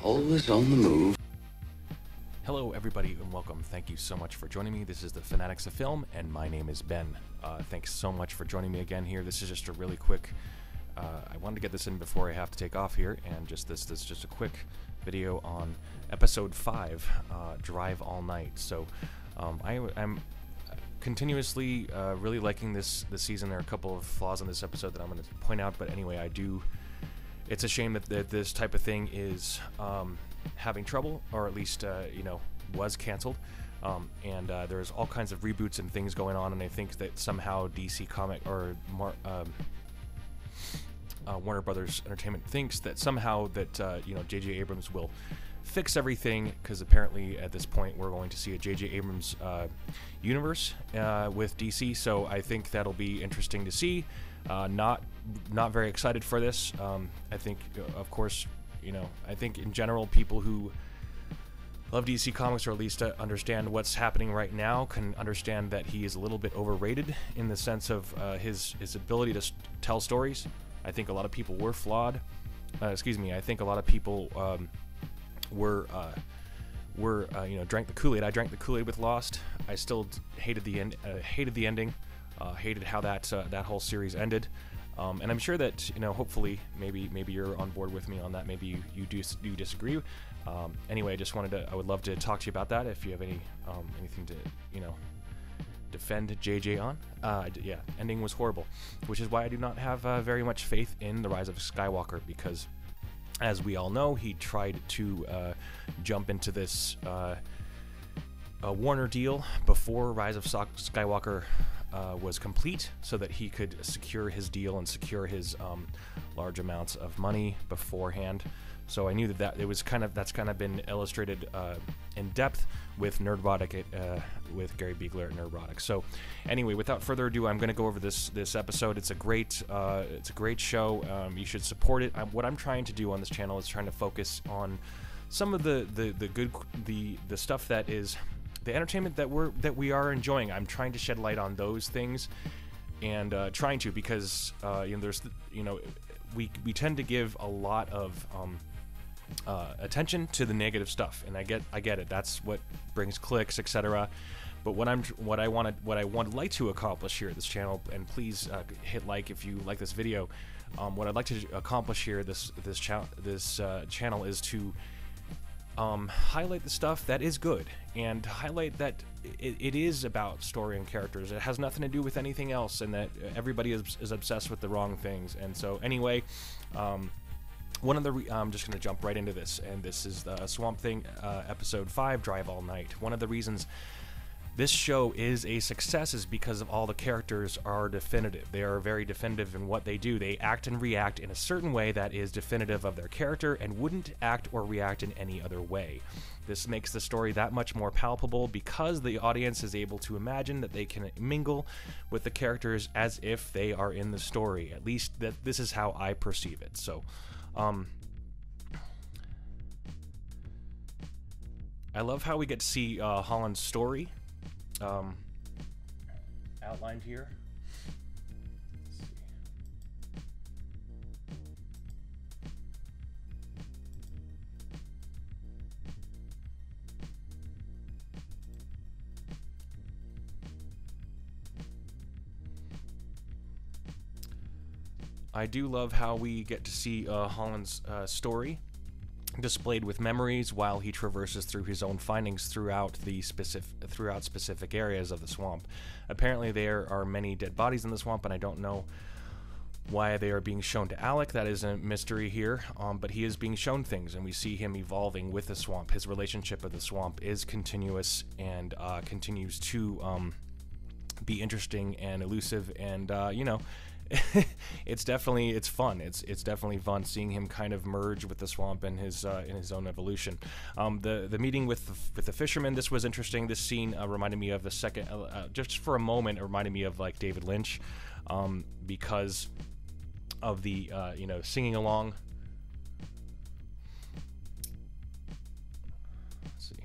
always on the move. Hello everybody and welcome. Thank you so much for joining me. This is the Fanatics of Film and my name is Ben. Thanks so much for joining me again here. This is just a really quick, I wanted to get this in before I have to take off here, and this is just a quick video on episode 5, Drive All Night. So I'm continuously really liking this season. There are a couple of flaws in this episode that I'm going to point out, but anyway, it's a shame that this type of thing is having trouble, or at least was canceled, and there's all kinds of reboots and things going on, and I think that somehow DC Comic or Warner Brothers Entertainment thinks that somehow that J.J. Abrams will fix everything, because apparently at this point we're going to see a J.J. Abrams universe with DC. So I think that'll be interesting to see. Not very excited for this. I think, of course, I think in general people who love DC Comics, or at least understand what's happening right now, can understand that he is a little bit overrated in the sense of his ability to tell stories. I think a lot of people were flawed. I think a lot of people drank the Kool-Aid. I drank the Kool-Aid with Lost. I still hated the end. Hated the ending. Hated how that whole series ended. And I'm sure that hopefully, maybe you're on board with me on that. Maybe you do disagree. Anyway, I would love to talk to you about that. If you have anything to defend JJ on. Yeah, ending was horrible, which is why I do not have very much faith in the Rise of Skywalker, because, as we all know, he tried to jump into this Warner deal before Rise of Skywalker was complete, so that he could secure his deal and secure his large amounts of money beforehand. So I knew that that's kind of been illustrated in depth with Nerdrotic, with Gary Beegler at Nerdrotic. So anyway, without further ado, I'm going to go over this episode. It's a great show. You should support it. What I'm trying to do on this channel is trying to focus on some of the stuff that is the entertainment that we are enjoying. I'm trying to shed light on those things, and because we tend to give a lot of attention to the negative stuff, and I get it. That's what brings clicks, etc. But what I would like to accomplish here at this channel, and please hit like if you like this video. What I'd like to accomplish here this channel is to highlight the stuff that is good, and highlight that it is about story and characters. It has nothing to do with anything else, and that everybody is obsessed with the wrong things. And so anyway, I'm just going to jump right into this, and this is the Swamp Thing episode 5, Drive All Night. One of the reasons this show is a success is because of all the characters are definitive. They are very definitive in what they do. They act and react in a certain way that is definitive of their character and wouldn't act or react in any other way. This makes the story that much more palpable, because the audience is able to imagine that they can mingle with the characters as if they are in the story. At least this is how I perceive it. So I love how we get to see Holland's story outlined here. Let's see. I do love how we get to see Holland's story displayed with memories while he traverses through his own findings throughout specific areas of the swamp. Apparently there are many dead bodies in the swamp, and I don't know why they are being shown to Alec. That is a mystery here, but he is being shown things, and we see him evolving with the swamp. His relationship with the swamp is continuous, and continues to be interesting and elusive, and it's fun. It's definitely fun seeing him kind of merge with the swamp and his in his own evolution. The meeting with the fisherman, this was interesting. This scene reminded me of the second, just for a moment, it reminded me of like David Lynch, because of the singing along. Let's see.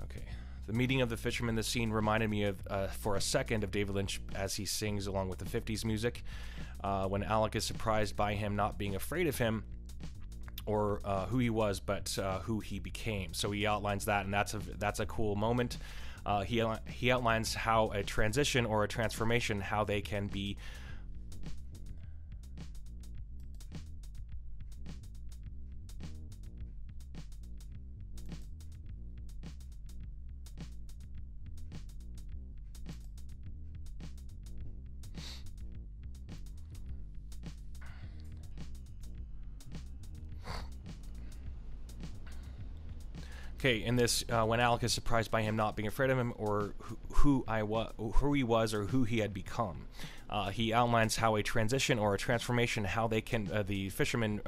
Okay. The meeting of the fisherman, the scene reminded me of, for a second, of David Lynch as he sings along with the 50s music. When Alec is surprised by him not being afraid of him, or who he was, but who he became. So he outlines that, and that's a cool moment. He outlines how a transition or a transformation, how they can be okay, in this, when Alec is surprised by him not being afraid of him, or who he was, or who he had become, he outlines how a transition or a transformation, how they can. The fisherman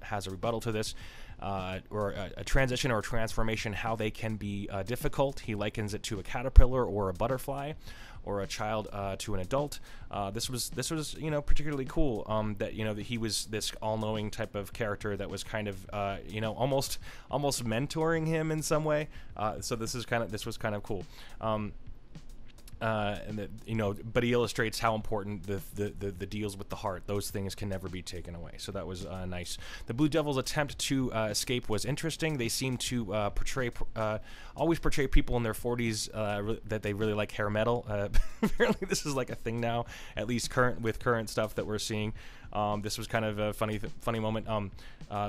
has a rebuttal to this, or a transition or a transformation, how they can be difficult. He likens it to a caterpillar or a butterfly, or a child to an adult. This was particularly cool. That that he was this all-knowing type of character that was kind of almost mentoring him in some way. So this was kind of cool. And that, but he illustrates how important the deals with the heart, those things can never be taken away. So that was nice. The Blue Devils' attempt to escape was interesting. They seem to always portray people in their 40s that they really like hair metal. Apparently this is like a thing now, at least current stuff that we're seeing. This was kind of a funny moment.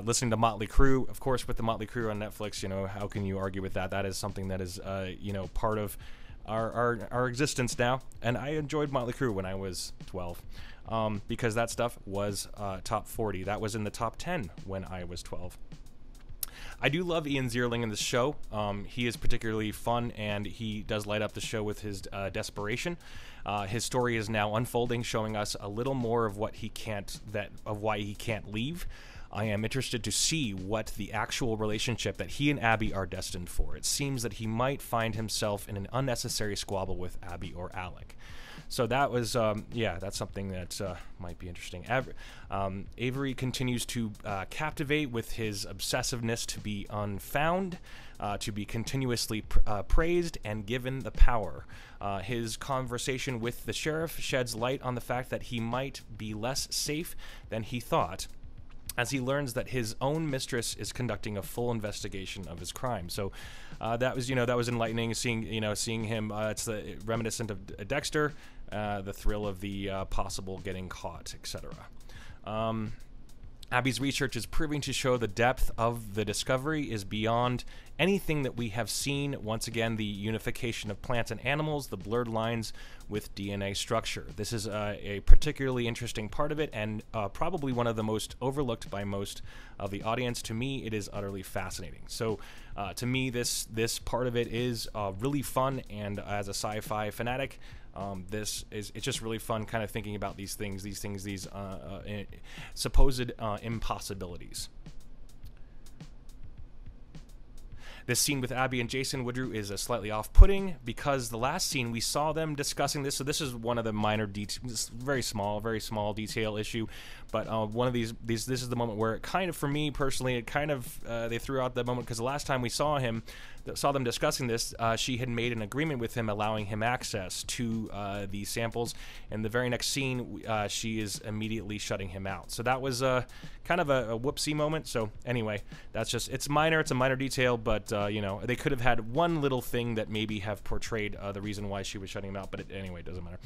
Listening to Motley Crue, of course, with the Motley Crue on Netflix, how can you argue with that? That is something that is part of our existence now, and I enjoyed Motley Crue when I was 12, because that stuff was top 40. That was in the top 10 when I was 12. I do love Ian Zierling in this show. He is particularly fun, and he does light up the show with his desperation. His story is now unfolding, showing us a little more of why he can't leave. I am interested to see what the actual relationship that he and Abby are destined for. It seems that he might find himself in an unnecessary squabble with Abby or Alec. So that was, that's something that might be interesting. Avery continues to captivate with his obsessiveness to be unfound, to be continuously praised and given the power. His conversation with the sheriff sheds light on the fact that he might be less safe than he thought, as he learns that his own mistress is conducting a full investigation of his crime. So that was enlightening. Seeing him, it's reminiscent of Dexter, the thrill of the possible getting caught, etc. Abby's research is proving to show the depth of the discovery is beyond anything that we have seen. Once again, the unification of plants and animals, the blurred lines with DNA structure. This is a particularly interesting part of it, and probably one of the most overlooked by most of the audience. To me, it is utterly fascinating. So to me, this part of it is really fun, and as a sci-fi fanatic, it's just really fun kind of thinking about these supposed impossibilities. This scene with Abby and Jason Woodrue is slightly off-putting because the last scene we saw them discussing this. So this is one of the minor details, very small detail issue. But one of these, this is the moment where it kind of, for me personally, it kind of they threw out that moment because the last time we saw them discussing this, she had made an agreement with him, allowing him access to the samples. And the very next scene, she is immediately shutting him out. So that was kind of a whoopsie moment. So anyway, it's minor. It's a minor detail, but they could have had one little thing that maybe have portrayed the reason why she was shutting him out. But anyway, it doesn't matter.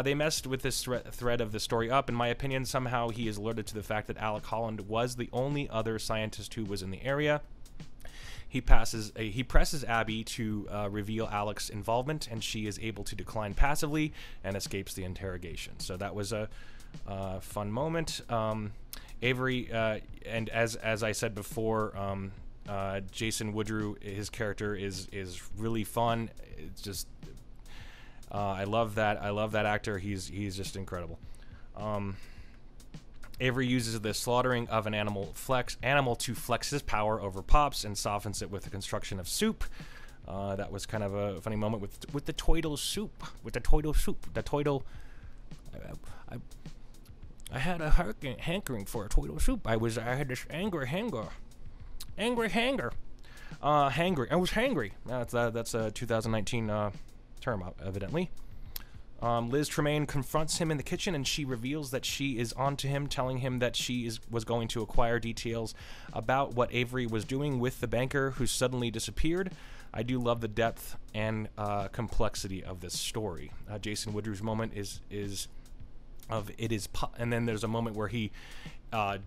They messed with this thread of the story up. In my opinion, somehow he is alerted to the fact that Alec Holland was the only other scientist who was in the area. He presses Abby to reveal Alec's involvement, and she is able to decline passively and escapes the interrogation. So that was a fun moment. Avery, and as I said before, Jason Woodrue, his character is really fun. It's just I love that actor. He's just incredible. Avery uses the slaughtering of an animal to flex his power over Pops and softens it with the construction of soup. That was kind of a funny moment with the Toidle soup. The Toidle. I had a hankering for a Toidle soup. I had this angry hanger. Hangry. I was hangry. That's a 2019 term, evidently. Liz Tremaine confronts him in the kitchen, and she reveals that she is onto him, telling him that she was going to acquire details about what Avery was doing with the banker who suddenly disappeared. I do love the depth and complexity of this story. Jason Woodrew's moment and then there's a moment where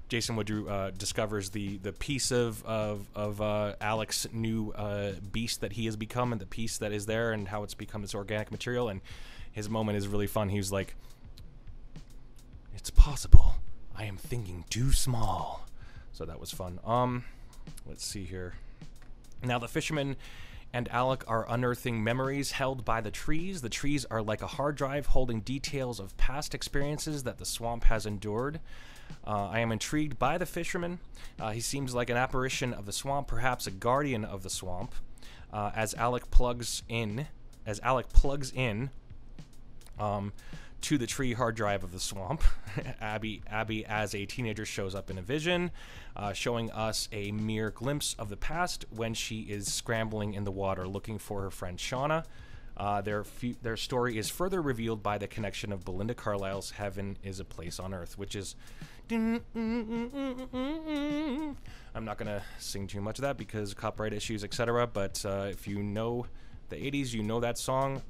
Jason Woodrew discovers the piece of Alec's new beast that he has become, and the piece that is there, and how it's become this organic material. And his moment is really fun. He was like, "It's possible. I am thinking too small." So that was fun. Let's see here. Now the fisherman and Alec are unearthing memories held by the trees. The trees are like a hard drive holding details of past experiences that the swamp has endured. I am intrigued by the fisherman. He seems like an apparition of the swamp, perhaps a guardian of the swamp. As Alec plugs in to the tree hard drive of the swamp, Abby as a teenager shows up in a vision, showing us a mere glimpse of the past when she is scrambling in the water looking for her friend Shauna. Their story is further revealed by the connection of Belinda Carlisle's Heaven is a Place on Earth, which is... I'm not going to sing too much of that because copyright issues, etc. But if you know the 80s, you know that song.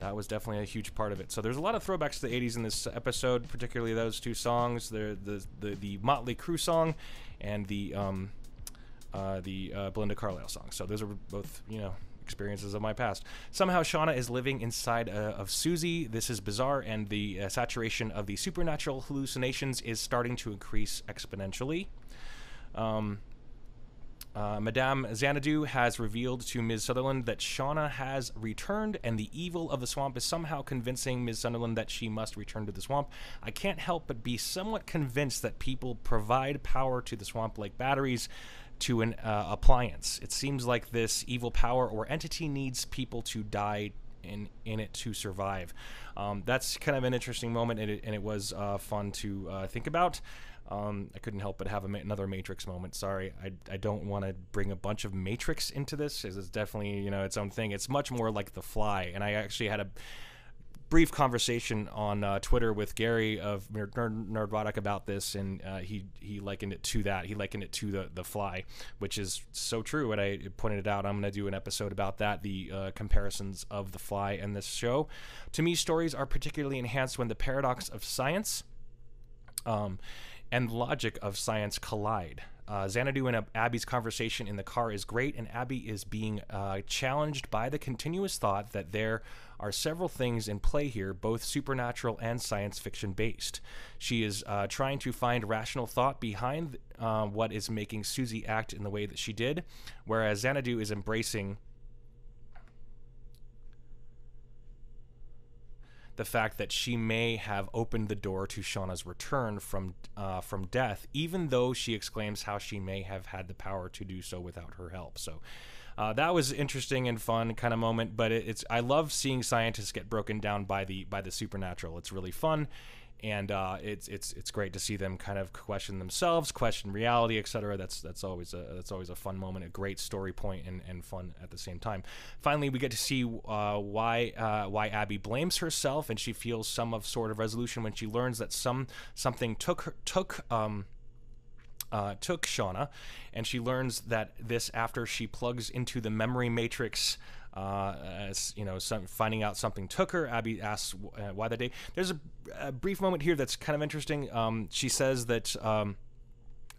That was definitely a huge part of it. So there's a lot of throwbacks to the 80s in this episode, particularly those two songs, the Motley Crue song and the Belinda Carlisle song. So those are both, experiences of my past. Somehow Shauna is living inside of Susie. This is bizarre, and the saturation of the supernatural hallucinations is starting to increase exponentially. Madame Xanadu has revealed to Ms. Sutherland that Shauna has returned, and the evil of the swamp is somehow convincing Ms. Sutherland that she must return to the swamp. I can't help but be somewhat convinced that people provide power to the swamp like batteries to an appliance. It seems like this evil power or entity needs people to die in it to survive. That's kind of an interesting moment, and it was fun to think about. I couldn't help but have another Matrix moment. Sorry, I don't want to bring a bunch of Matrix into this, because it's definitely, its own thing. It's much more like The Fly, and I actually had a brief conversation on Twitter with Gary of Nerdrotic about this, and he likened it to that. He likened it to the Fly, which is so true, and I pointed it out. I'm going to do an episode about that, the comparisons of The Fly and this show. To me, stories are particularly enhanced when the paradox of science and logic of science collide. Xanadu and Abby's conversation in the car is great, and Abby is being challenged by the continuous thought that there are several things in play here, both supernatural and science fiction based. She is trying to find rational thought behind what is making Susie act in the way that she did, whereas Xanadu is embracing the fact that she may have opened the door to Shauna's return from death, even though she exclaims how she may have had the power to do so without her help. So that was interesting and fun kind of moment. But I love seeing scientists get broken down by the supernatural. It's really fun, and it's great to see them kind of question themselves, question reality, etc. That's always a fun moment, a great story point, and fun at the same time. Finally, we get to see why Abby blames herself, and she feels some sort of resolution when she learns that something took Shauna, and she learns that this after she plugs into the memory matrix. Finding out something took her. Abby asks why that day. There's a brief moment here that's kind of interesting. She says that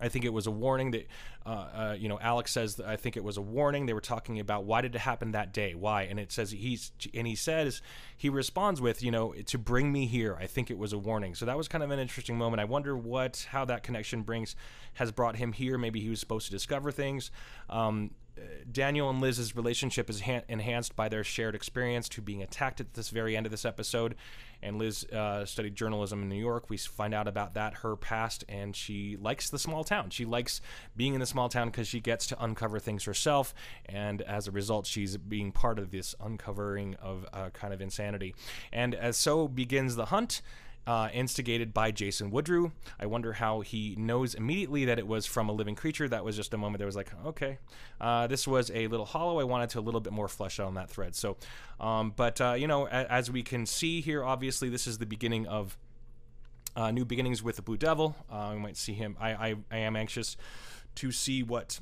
I think it was a warning that, Alex says that I think it was a warning. They were talking about why did it happen that day? Why? And it says he responds with, to bring me here. I think it was a warning. So that was kind of an interesting moment. I wonder how that connection has brought him here. Maybe he was supposed to discover things. Daniel and Liz's relationship is enhanced by their shared experience to being attacked at this very end of this episode. And Liz studied journalism in New York. We find out about that, her past, and she likes the small town. She likes being in the small town because she gets to uncover things herself, and as a result, she's being part of this uncovering of kind of insanity. And as so begins the hunt. instigated by Jason Woodrue. I wonder how he knows immediately that it was from a living creature. That was just a moment that was like, okay, this was a little hollow. I wanted to a little bit more flesh out on that thread. So, you know, as we can see here, obviously this is the beginning of new beginnings with the Blue Devil. We might see him. I am anxious to see what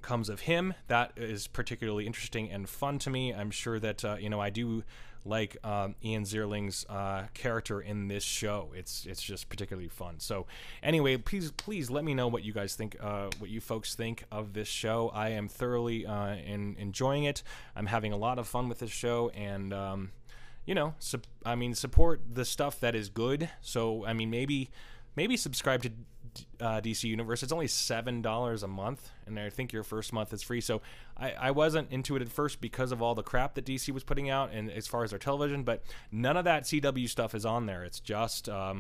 comes of him. That is particularly interesting and fun to me. I'm sure that you know, I do like Ian Zierling's character in this show. It's just particularly fun. So anyway, please let me know what you guys think, what you folks think of this show. I am thoroughly enjoying it. I'm having a lot of fun with this show, and you know, I mean, support the stuff that is good. So I mean, maybe subscribe to DC Universe. It's only $7 a month, and I think your first month is free. So I wasn't into it at first because of all the crap that DC was putting out, and as far as their television, but none of that CW stuff is on there. It's just a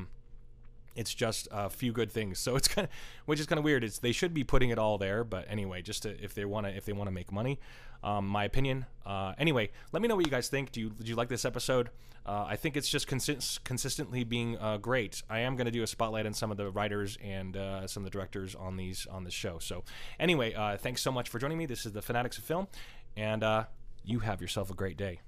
few good things. So it's kind of, which is kind of weird. They should be putting it all there, but anyway, just if they want to make money. My opinion. Anyway, let me know what you guys think. Did you like this episode? I think it's just consistently being great. I am going to do a spotlight on some of the writers and some of the directors on this show. So anyway, thanks so much for joining me. This is the Fanatics of Film, and you have yourself a great day.